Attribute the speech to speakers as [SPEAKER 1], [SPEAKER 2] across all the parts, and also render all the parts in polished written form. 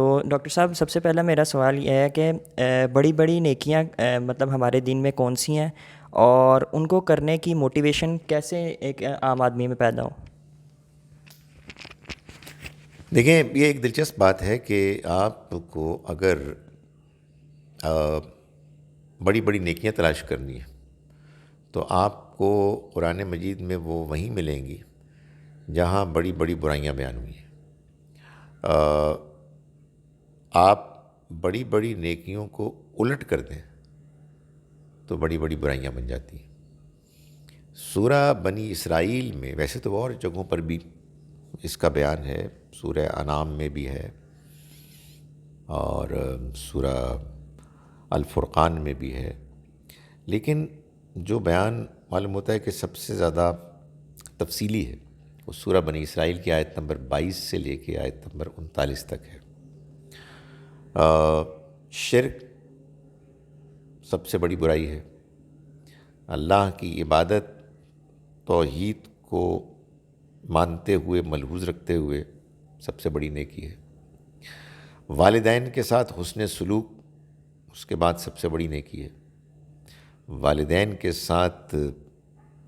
[SPEAKER 1] تو ڈاکٹر صاحب، سب سے پہلا میرا سوال یہ ہے کہ بڑی بڑی نیکیاں مطلب ہمارے دین میں کون سی ہیں، اور ان کو کرنے کی موٹیویشن کیسے ایک عام آدمی میں پیدا ہو؟
[SPEAKER 2] دیکھیں، یہ ایک دلچسپ بات ہے کہ آپ کو اگر بڑی بڑی نیکیاں تلاش کرنی ہے تو آپ کو قرآن مجید میں وہ وہیں ملیں گی جہاں بڑی بڑی برائیاں بیان ہوئی ہیں۔ آپ بڑی بڑی نیکیوں کو الٹ کر دیں تو بڑی بڑی برائیاں بن جاتی ہیں۔ سورہ بنی اسرائیل میں، ویسے تو اور جگہوں پر بھی اس کا بیان ہے، سورہ انعام میں بھی ہے اور سورہ الفرقان میں بھی ہے، لیکن جو بیان معلوم ہوتا ہے کہ سب سے زیادہ تفصیلی ہے وہ سورہ بنی اسرائیل کی آیت نمبر 22 سے لے کے آیت نمبر 39 تک ہے۔ شرک سب سے بڑی برائی ہے۔ اللہ کی عبادت، توحید کو مانتے ہوئے، ملحوظ رکھتے ہوئے سب سے بڑی نیکی ہے۔ والدین کے ساتھ حسن سلوک اس کے بعد سب سے بڑی نیکی ہے۔ والدین کے ساتھ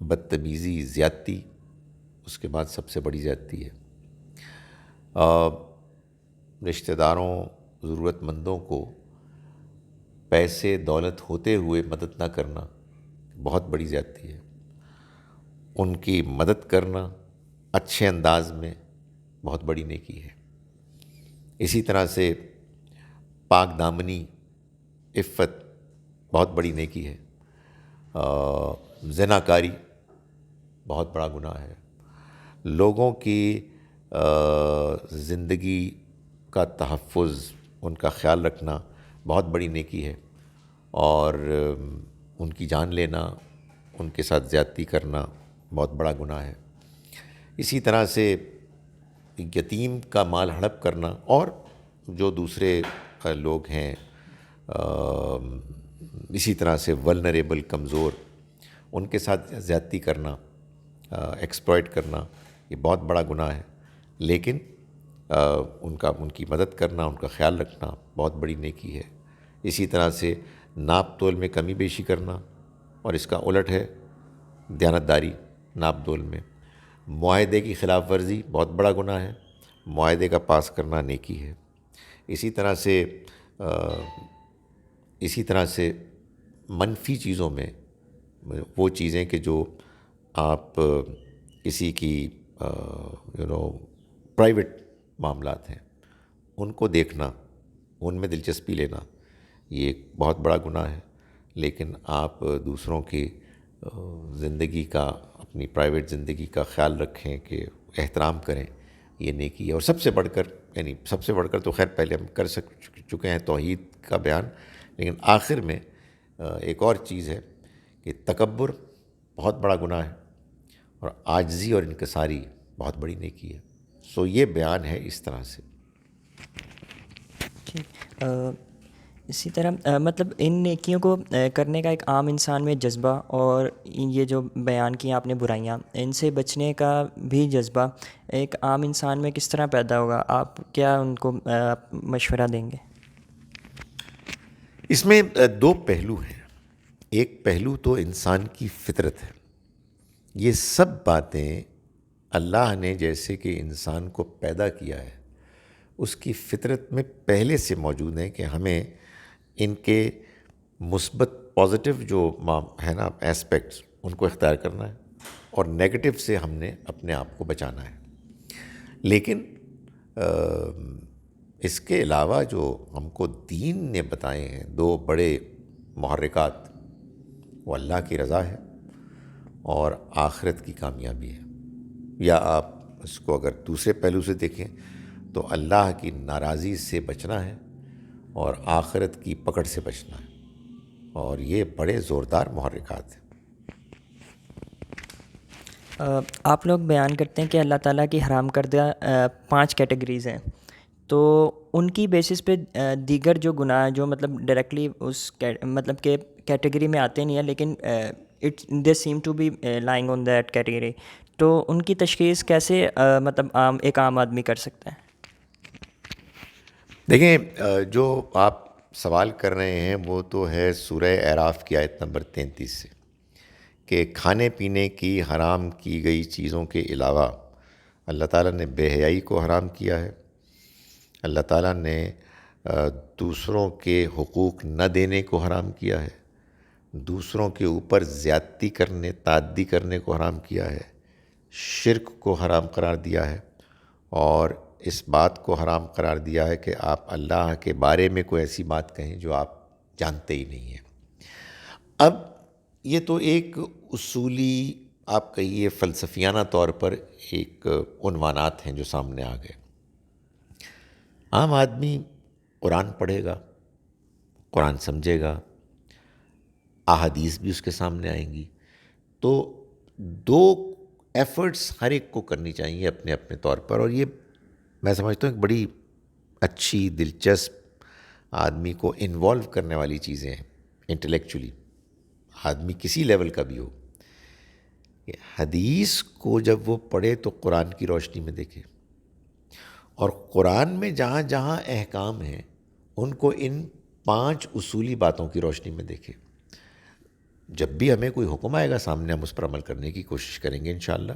[SPEAKER 2] بدتمیزی، زیادتی اس کے بعد سب سے بڑی زیادتی ہے۔ رشتہ داروں، ضرورت مندوں کو پیسے دولت ہوتے ہوئے مدد نہ کرنا بہت بڑی زیادتی ہے۔ ان کی مدد کرنا اچھے انداز میں بہت بڑی نیکی ہے۔ اسی طرح سے پاک دامنی، عفت بہت بڑی نیکی ہے۔ زناکاری بہت بڑا گناہ ہے۔ لوگوں کی زندگی کا تحفظ، ان کا خیال رکھنا بہت بڑی نیکی ہے، اور ان کی جان لینا، ان کے ساتھ زیادتی کرنا بہت بڑا گناہ ہے۔ اسی طرح سے یتیم کا مال ہڑپ کرنا، اور جو دوسرے لوگ ہیں اسی طرح سے ولنریبل، کمزور، ان کے ساتھ زیادتی کرنا، ایکسپلائٹ کرنا، یہ بہت بڑا گناہ ہے، لیکن ان کی مدد کرنا، ان کا خیال رکھنا بہت بڑی نیکی ہے۔ اسی طرح سے ناپ تول میں کمی بیشی کرنا، اور اس کا الٹ ہے دیانتداری ناپ تول میں۔ معاہدے کی خلاف ورزی بہت بڑا گناہ ہے، معاہدے کا پاس کرنا نیکی ہے۔ اسی طرح سے منفی چیزوں میں وہ چیزیں کہ جو آپ کسی کی پرائیویٹ معاملات ہیں ان کو دیکھنا، ان میں دلچسپی لینا، یہ ایک بہت بڑا گناہ ہے۔ لیکن آپ دوسروں کی زندگی کا، اپنی پرائیویٹ زندگی کا خیال رکھیں، کہ احترام کریں، یہ نیکی ہے۔ اور سب سے بڑھ کر تو خیر پہلے ہم کر چکے ہیں توحید کا بیان، لیکن آخر میں ایک اور چیز ہے کہ تکبر بہت بڑا گناہ ہے، اور عاجزی اور انکساری بہت بڑی نیکی ہے۔ سو یہ بیان ہے اس طرح سے۔
[SPEAKER 1] ٹھیک، اسی طرح مطلب ان نیکیوں کو کرنے کا ایک عام انسان میں جذبہ، اور یہ جو بیان کی آپ نے برائیاں، ان سے بچنے کا بھی جذبہ ایک عام انسان میں کس طرح پیدا ہوگا؟ آپ کیا ان کو مشورہ دیں گے؟
[SPEAKER 2] اس میں دو پہلو ہیں۔ ایک پہلو تو انسان کی فطرت ہے۔ یہ سب باتیں اللہ نے جیسے کہ انسان کو پیدا کیا ہے، اس کی فطرت میں پہلے سے موجود ہیں کہ ہمیں ان کے مثبت، پازیٹیو جو ہے نا ایسپیکٹس، ان کو اختیار کرنا ہے، اور نیگیٹو سے ہم نے اپنے آپ کو بچانا ہے۔ لیکن اس کے علاوہ جو ہم کو دین نے بتائے ہیں دو بڑے محرکات، وہ اللہ کی رضا ہے اور آخرت کی کامیابی ہے۔ یا آپ اس کو اگر دوسرے پہلو سے دیکھیں تو اللہ کی ناراضی سے بچنا ہے اور آخرت کی پکڑ سے بچنا ہے، اور یہ بڑے زوردار محرکات ہیں۔
[SPEAKER 1] آپ لوگ بیان کرتے ہیں کہ اللہ تعالیٰ کی حرام کردہ 5 کیٹیگریز ہیں، تو ان کی بیسس پہ دیگر جو گناہ جو مطلب ڈائریکٹلی اس مطلب کہ کیٹیگری میں آتے نہیں ہیں، لیکن they same to be lying on that category, تو ان کی تشخیص کیسے مطلب ایک عام آدمی کر سکتا ہے؟
[SPEAKER 2] دیکھیں جو آپ سوال کر رہے ہیں وہ تو ہے سورہ اعراف کی آیت نمبر 33 سے، کہ کھانے پینے کی حرام کی گئی چیزوں کے علاوہ اللہ تعالیٰ نے بے حیائی کو حرام کیا ہے، اللہ تعالیٰ نے دوسروں کے حقوق نہ دینے کو حرام کیا ہے، دوسروں کے اوپر زیادتی کرنے تعدی کرنے کو حرام کیا ہے، شرک کو حرام قرار دیا ہے، اور اس بات کو حرام قرار دیا ہے کہ آپ اللہ کے بارے میں کوئی ایسی بات کہیں جو آپ جانتے ہی نہیں ہیں۔ اب یہ تو ایک اصولی، آپ کہیے فلسفیانہ طور پر ایک عنوانات ہیں جو سامنے آ گئے۔ عام آدمی قرآن پڑھے گا، قرآن سمجھے گا، احادیث بھی اس کے سامنے آئیں گی، تو دو ایفرٹس ہر ایک کو کرنی چاہیے اپنے اپنے طور پر، اور یہ میں سمجھتا ہوں ایک بڑی اچھی دلچسپ آدمی کو انوالو کرنے والی چیزیں ہیں انٹلیکچولی، آدمی کسی لیول کا بھی ہو، کہ حدیث کو جب وہ پڑھے تو قرآن کی روشنی میں دیکھے، اور قرآن میں جہاں جہاں احکام ہیں ان کو ان 5 اصولی باتوں کی روشنی میں دیکھے۔ جب بھی ہمیں کوئی حکم آئے گا سامنے، ہم اس پر عمل کرنے کی کوشش کریں گے انشاءاللہ،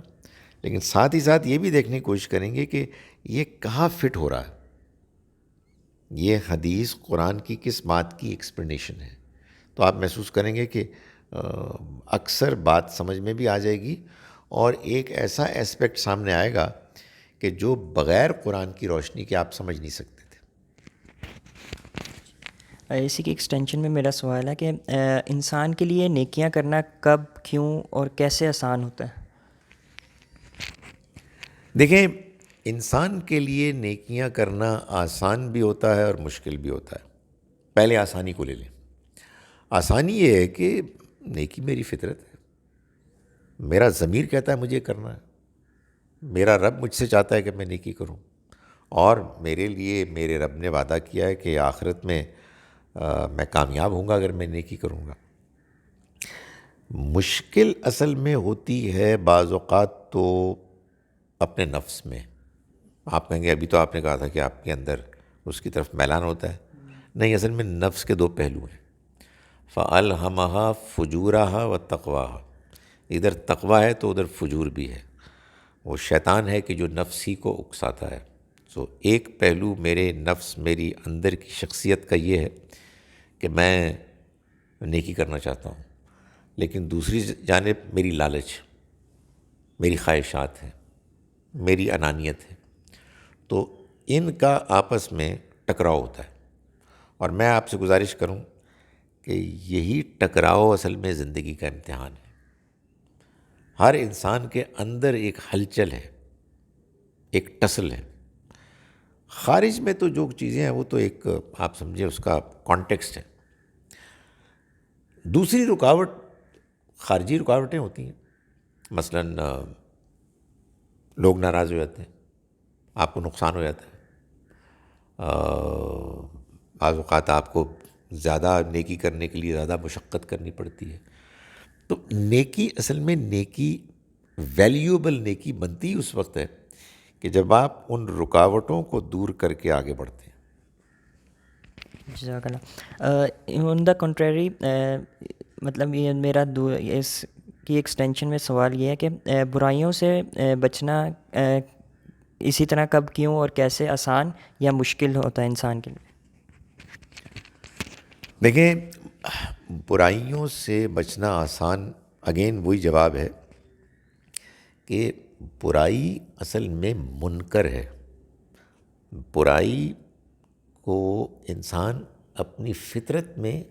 [SPEAKER 2] لیکن ساتھ ہی ساتھ یہ بھی دیکھنے کی کوشش کریں گے کہ یہ کہاں فٹ ہو رہا ہے، یہ حدیث قرآن کی کس بات کی ایکسپلینیشن ہے۔ تو آپ محسوس کریں گے کہ اکثر بات سمجھ میں بھی آ جائے گی، اور ایک ایسا ایسپیکٹ سامنے آئے گا کہ جو بغیر قرآن کی روشنی کے آپ سمجھ نہیں سکتے تھے۔
[SPEAKER 1] اسی کی ایکسٹینشن میں میرا سوال ہے کہ انسان کے لیے نیکیاں کرنا کب، کیوں اور کیسے آسان ہوتا ہے؟
[SPEAKER 2] دیکھیں، انسان کے لیے نیکیاں کرنا آسان بھی ہوتا ہے اور مشکل بھی ہوتا ہے۔ پہلے آسانی کو لے لیں۔ آسانی یہ ہے کہ نیکی میری فطرت ہے، میرا ضمیر کہتا ہے مجھے کرنا ہے، میرا رب مجھ سے چاہتا ہے کہ میں نیکی کروں، اور میرے لیے میرے رب نے وعدہ کیا ہے کہ آخرت میں میں کامیاب ہوں گا اگر میں نیکی کروں گا۔ مشکل اصل میں ہوتی ہے بعض اوقات تو اپنے نفس میں۔ آپ کہیں گے ابھی تو آپ نے کہا تھا کہ آپ کے اندر اس کی طرف میلان ہوتا ہے، نہیں، اصل میں نفس کے 2 پہلو ہیں، فَأَلْهَمَهَا فُجُورَهَا وَتَقْوَاهَا، ادھر تقوی ہے تو ادھر فجور بھی ہے، وہ شیطان ہے کہ جو نفس ہی کو اکساتا ہے۔ سو ایک پہلو میرے نفس، میری اندر کی شخصیت کا یہ ہے کہ میں نیکی کرنا چاہتا ہوں، لیکن دوسری جانب میری لالچ، میری خواہشات ہیں، میری انانیت ہے، تو ان کا آپس میں ٹکراؤ ہوتا ہے، اور میں آپ سے گزارش کروں کہ یہی ٹکراؤ اصل میں زندگی کا امتحان ہے۔ ہر انسان کے اندر ایک ہلچل ہے، ایک ٹسل ہے، خارج میں تو جو چیزیں ہیں وہ تو ایک آپ سمجھیں اس کا کانٹیکسٹ ہے۔ دوسری رکاوٹ خارجی رکاوٹیں ہوتی ہیں، مثلاً لوگ ناراض ہو جاتے ہیں، آپ کو نقصان ہو جاتا ہے، بعض اوقات آپ کو زیادہ نیکی کرنے کے لیے زیادہ مشقت کرنی پڑتی ہے۔ تو نیکی اصل میں نیکی، ویلیوبل نیکی بنتی اس وقت ہے کہ جب آپ ان رکاوٹوں کو دور کر کے آگے بڑھتے ہیں۔
[SPEAKER 1] جزاک اللہ۔ آن دا کنٹریری، مطلب یہ میرا اس کی ایکسٹینشن میں سوال یہ ہے کہ برائیوں سے بچنا اسی طرح کب، کیوں اور کیسے آسان یا مشکل ہوتا ہے انسان کے لیے؟
[SPEAKER 2] دیکھیں، برائیوں سے بچنا آسان، اگین وہی جواب ہے کہ برائی اصل میں منکر ہے۔ برائی کو انسان اپنی فطرت میں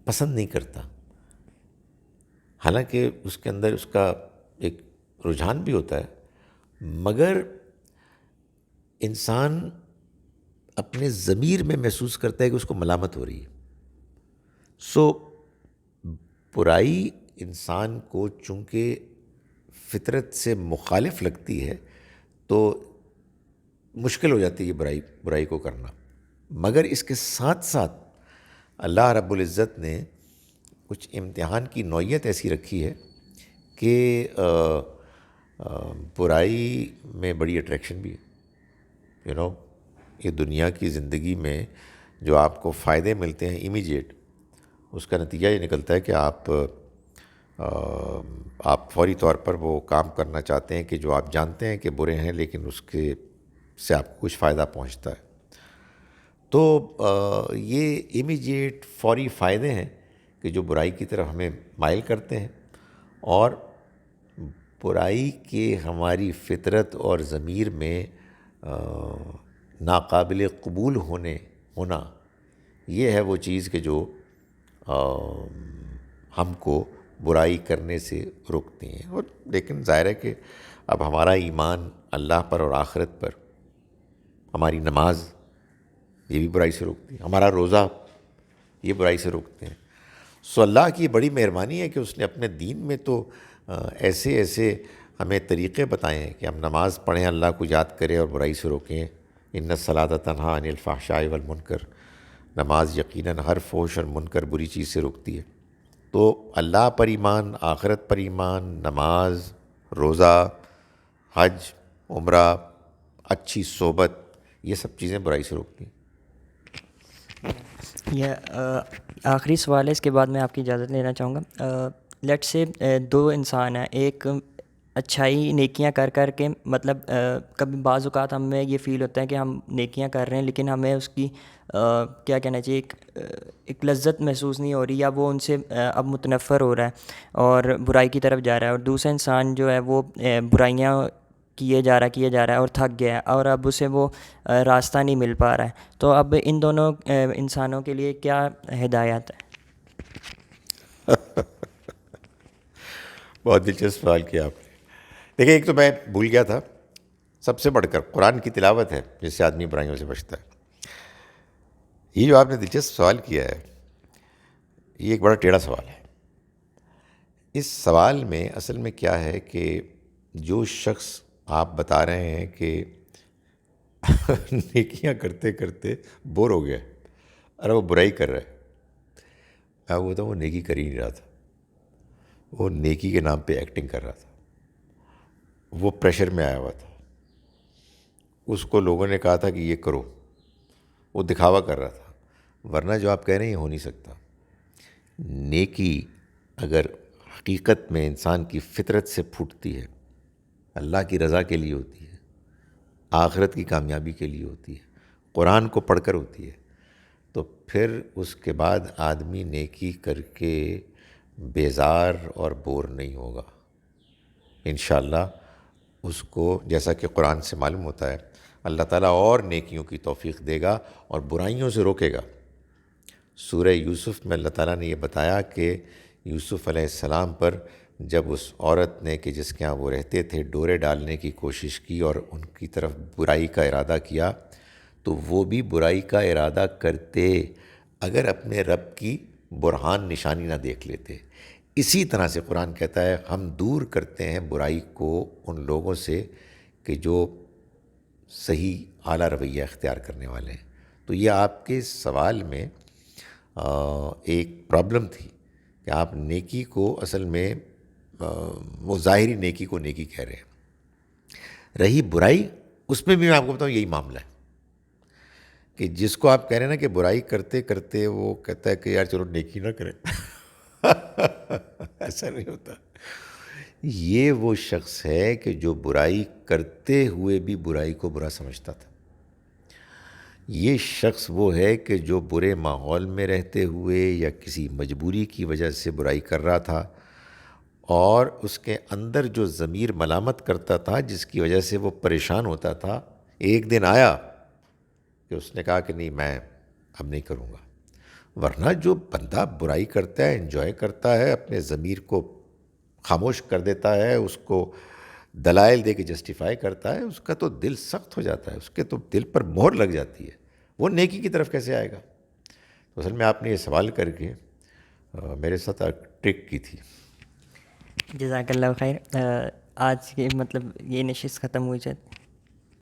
[SPEAKER 2] پسند نہیں کرتا، حالانکہ اس کے اندر اس کا ایک رجحان بھی ہوتا ہے، مگر انسان اپنے ضمیر میں محسوس کرتا ہے کہ اس کو ملامت ہو رہی ہے۔ سو برائی انسان کو چونکہ فطرت سے مخالف لگتی ہے تو مشکل ہو جاتی ہے برائی کو کرنا، مگر اس کے ساتھ ساتھ اللہ رب العزت نے کچھ امتحان کی نوعیت ایسی رکھی ہے کہ برائی میں بڑی اٹریکشن بھی ہے، یہ دنیا کی زندگی میں جو آپ کو فائدے ملتے ہیں امیجیٹ، اس کا نتیجہ یہ نکلتا ہے کہ آپ فوری طور پر وہ کام کرنا چاہتے ہیں کہ جو آپ جانتے ہیں کہ برے ہیں، لیکن اس کے سے آپ کو کچھ فائدہ پہنچتا ہے. تو یہ امیجیٹ فوری فائدے ہیں کہ جو برائی کی طرف ہمیں مائل کرتے ہیں، اور برائی کے ہماری فطرت اور ضمیر میں ناقابل قبول ہونا، یہ ہے وہ چیز کہ جو ہم کو برائی کرنے سے روکتی ہیں. اور لیکن ظاہر ہے کہ اب ہمارا ایمان اللہ پر اور آخرت پر، ہماری نماز یہ بھی برائی سے روکتی ہے، ہمارا روزہ یہ برائی سے روکتے ہیں. سو اللہ کی بڑی مہربانی ہے کہ اس نے اپنے دین میں تو ایسے ہمیں طریقے بتائے ہیں کہ ہم نماز پڑھیں، اللہ کو یاد کریں اور برائی سے روکیں. ان الصلاۃ تنہیٰ عن الفحشاء والمنکر، نماز یقیناً ہر فحش اور منکر بری چیز سے روکتی ہے. تو اللہ پر ایمان، آخرت پر ایمان، نماز، روزہ، حج، عمرہ، اچھی صحبت، یہ سب چیزیں برائی سے روکتی ہیں.
[SPEAKER 1] یہ آخری سوال ہے، اس کے بعد میں آپ کی اجازت لینا چاہوں گا. لیٹ سے دو انسان ہیں، ایک اچھائی نیکیاں کر کر کے، مطلب کبھی بعض اوقات ہمیں یہ فیل ہوتا ہے کہ ہم نیکیاں کر رہے ہیں لیکن ہمیں اس کی کیا کہنا چاہیے، ایک لذت محسوس نہیں ہو رہی، یا وہ ان سے اب متنفر ہو رہا ہے اور برائی کی طرف جا رہا ہے. اور دوسرا انسان جو ہے وہ برائیاں کیے جا رہا ہے اور تھک گیا ہے، اور اب اسے وہ راستہ نہیں مل پا رہا ہے. تو اب ان دونوں انسانوں کے لیے کیا ہدایت ہے؟
[SPEAKER 2] بہت دلچسپ سوال کیا آپ نے. دیکھیں، ایک تو میں بھول گیا تھا، سب سے بڑھ کر قرآن کی تلاوت ہے جس سے آدمی برائیوں سے بچتا ہے. یہ جو آپ نے دلچسپ سوال کیا ہے، یہ ایک بڑا ٹیڑھا سوال ہے. اس سوال میں اصل میں کیا ہے کہ جو شخص آپ بتا رہے ہیں کہ نیکیاں کرتے کرتے بور ہو گیا، ارے وہ برائی کر رہا ہے، وہ نیکی کر ہی نہیں رہا تھا، وہ نیکی کے نام پہ ایکٹنگ کر رہا تھا، وہ پریشر میں آیا ہوا تھا، اس کو لوگوں نے کہا تھا کہ یہ کرو، وہ دکھاوا کر رہا تھا. ورنہ جو آپ کہہ رہے ہیں یہ ہو نہیں سکتا. نیکی اگر حقیقت میں انسان کی فطرت سے پھوٹتی ہے، اللہ کی رضا کے لیے ہوتی ہے، آخرت کی کامیابی کے لیے ہوتی ہے، قرآن کو پڑھ کر ہوتی ہے، تو پھر اس کے بعد آدمی نیکی کر کے بیزار اور بور نہیں ہوگا. انشاءاللہ اس کو، جیسا کہ قرآن سے معلوم ہوتا ہے، اللہ تعالیٰ اور نیکیوں کی توفیق دے گا اور برائیوں سے روکے گا. سورہ یوسف میں اللہ تعالیٰ نے یہ بتایا کہ یوسف علیہ السلام پر جب اس عورت نے، کہ جس کے ہاں وہ رہتے تھے، ڈورے ڈالنے کی کوشش کی اور ان کی طرف برائی کا ارادہ کیا، تو وہ بھی برائی کا ارادہ کرتے اگر اپنے رب کی برہان نشانی نہ دیکھ لیتے. اسی طرح سے قرآن کہتا ہے ہم دور کرتے ہیں برائی کو ان لوگوں سے کہ جو صحیح اعلیٰ رویہ اختیار کرنے والے ہیں. تو یہ آپ کے سوال میں ایک پرابلم تھی کہ آپ نیکی کو اصل میں وہ ظاہری نیکی کو نیکی کہہ رہے ہیں. رہی برائی، اس میں بھی میں آپ کو بتاؤں یہی معاملہ ہے کہ جس کو آپ کہہ رہے ہیں نا کہ برائی کرتے کرتے وہ کہتا ہے کہ یار چلو نیکی نہ کریں. ایسا نہیں ہوتا. یہ وہ شخص ہے کہ جو برائی کرتے ہوئے بھی برائی کو برا سمجھتا تھا. یہ شخص وہ ہے کہ جو برے ماحول میں رہتے ہوئے یا کسی مجبوری کی وجہ سے برائی کر رہا تھا، اور اس کے اندر جو ضمیر ملامت کرتا تھا جس کی وجہ سے وہ پریشان ہوتا تھا، ایک دن آیا کہ اس نے کہا کہ نہیں، میں اب نہیں کروں گا. ورنہ جو بندہ برائی کرتا ہے، انجوائے کرتا ہے، اپنے ضمیر کو خاموش کر دیتا ہے، اس کو دلائل دے کے جسٹیفائی کرتا ہے، اس کا تو دل سخت ہو جاتا ہے، اس کے تو دل پر مہر لگ جاتی ہے. وہ نیکی کی طرف کیسے آئے گا؟ تو اصل میں آپ نے یہ سوال کر کے میرے ساتھ ٹرک کی تھی.
[SPEAKER 1] جزاک اللہ خیر. آج کی مطلب یہ نشست ختم ہوئی.